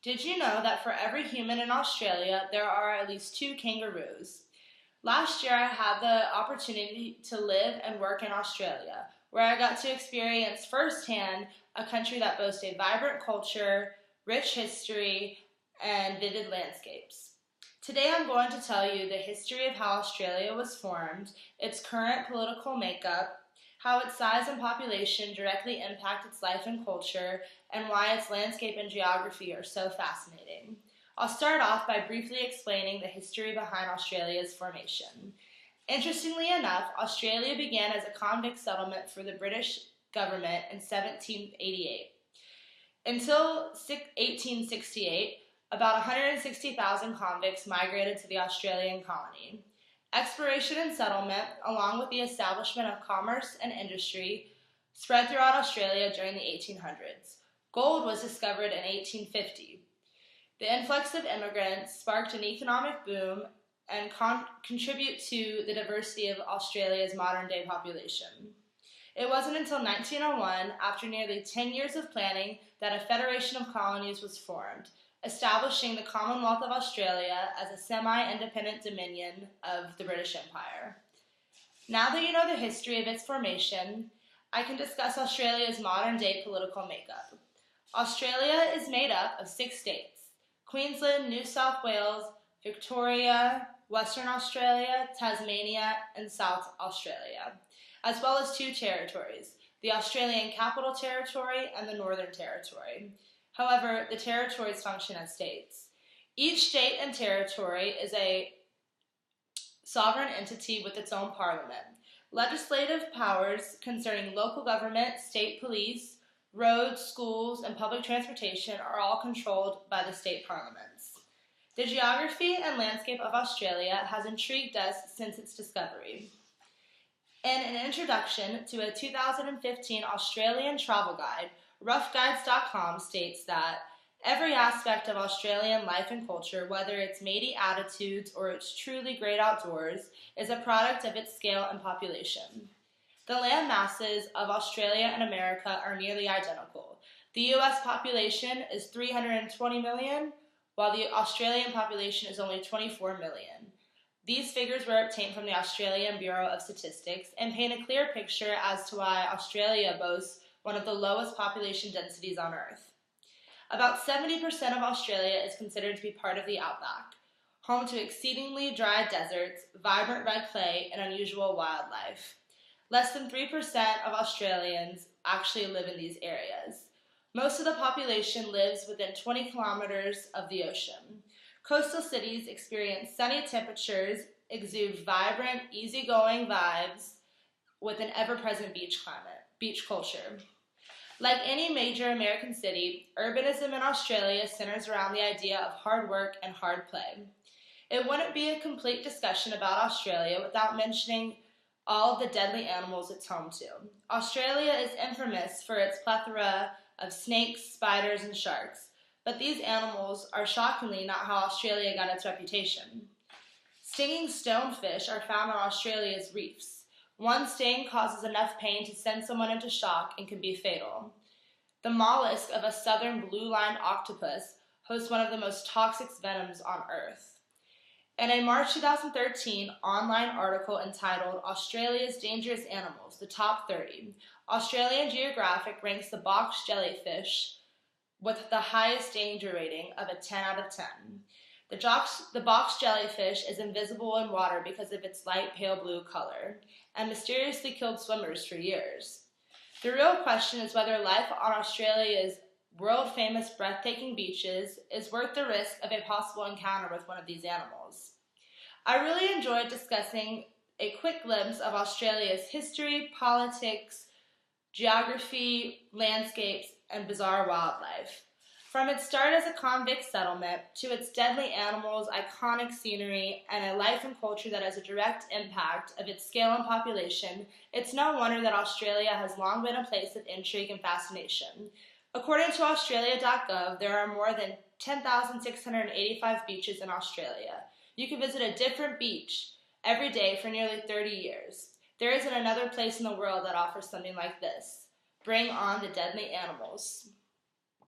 Did you know that for every human in Australia, there are at least two kangaroos? Last year, I had the opportunity to live and work in Australia, where I got to experience firsthand a country that boasts a vibrant culture, rich history, and vivid landscapes. Today, I'm going to tell you the history of how Australia was formed, its current political makeup, how its size and population directly impact its life and culture, and why its landscape and geography are so fascinating. I'll start off by briefly explaining the history behind Australia's formation. Interestingly enough, Australia began as a convict settlement for the British government in 1788. Until 1868, about 160,000 convicts migrated to the Australian colony. Exploration and settlement, along with the establishment of commerce and industry, spread throughout Australia during the 1800s. Gold was discovered in 1850. The influx of immigrants sparked an economic boom and contribute to the diversity of Australia's modern-day population. It wasn't until 1901, after nearly 10 years of planning, that a federation of colonies was formed, establishing the Commonwealth of Australia as a semi-independent dominion of the British Empire. Now that you know the history of its formation, I can discuss Australia's modern-day political makeup. Australia is made up of 6 states: Queensland, New South Wales, Victoria, Western Australia, Tasmania, and South Australia, as well as 2 territories, the Australian Capital Territory and the Northern Territory. However, the territories function as states. Each state and territory is a sovereign entity with its own parliament. Legislative powers concerning local government, state police, roads, schools, and public transportation are all controlled by the state parliaments. The geography and landscape of Australia has intrigued us since its discovery. In an introduction to a 2015 Australian travel guide, roughguides.com states that every aspect of Australian life and culture, whether its matey attitudes or its truly great outdoors, is a product of its scale and population. The land masses of Australia and America are nearly identical. The U.S. population is 320 million, while the Australian population is only 24 million. These figures were obtained from the Australian Bureau of Statistics and paint a clear picture as to why Australia boasts one of the lowest population densities on Earth. About 70% of Australia is considered to be part of the outback, home to exceedingly dry deserts, vibrant red clay, and unusual wildlife. Less than 3% of Australians actually live in these areas. Most of the population lives within 20 kilometers of the ocean. Coastal cities experience sunny temperatures, exude vibrant, easygoing vibes with an ever-present beach culture. Like any major American city, urbanism in Australia centers around the idea of hard work and hard play. It wouldn't be a complete discussion about Australia without mentioning all of the deadly animals it's home to. Australia is infamous for its plethora of snakes, spiders, and sharks, but these animals are shockingly not how Australia got its reputation. Stinging stonefish are found on Australia's reefs. One sting causes enough pain to send someone into shock and can be fatal. The mollusk of a southern blue-lined octopus hosts one of the most toxic venoms on Earth. In a March 2013 online article entitled Australia's Dangerous Animals, the Top 30, Australian Geographic ranks the box jellyfish with the highest danger rating of a 10 out of 10. The box jellyfish is invisible in water because of its light pale blue color, and mysteriously killed swimmers for years. The real question is whether life on Australia's world-famous breathtaking beaches is worth the risk of a possible encounter with one of these animals. I really enjoyed discussing a quick glimpse of Australia's history, politics, geography, landscapes, and bizarre wildlife. From its start as a convict settlement to its deadly animals, iconic scenery, and a life and culture that has a direct impact of its scale and population, it's no wonder that Australia has long been a place of intrigue and fascination. According to Australia.gov, there are more than 10,685 beaches in Australia. You can visit a different beach every day for nearly 30 years. There isn't another place in the world that offers something like this. Bring on the deadly animals.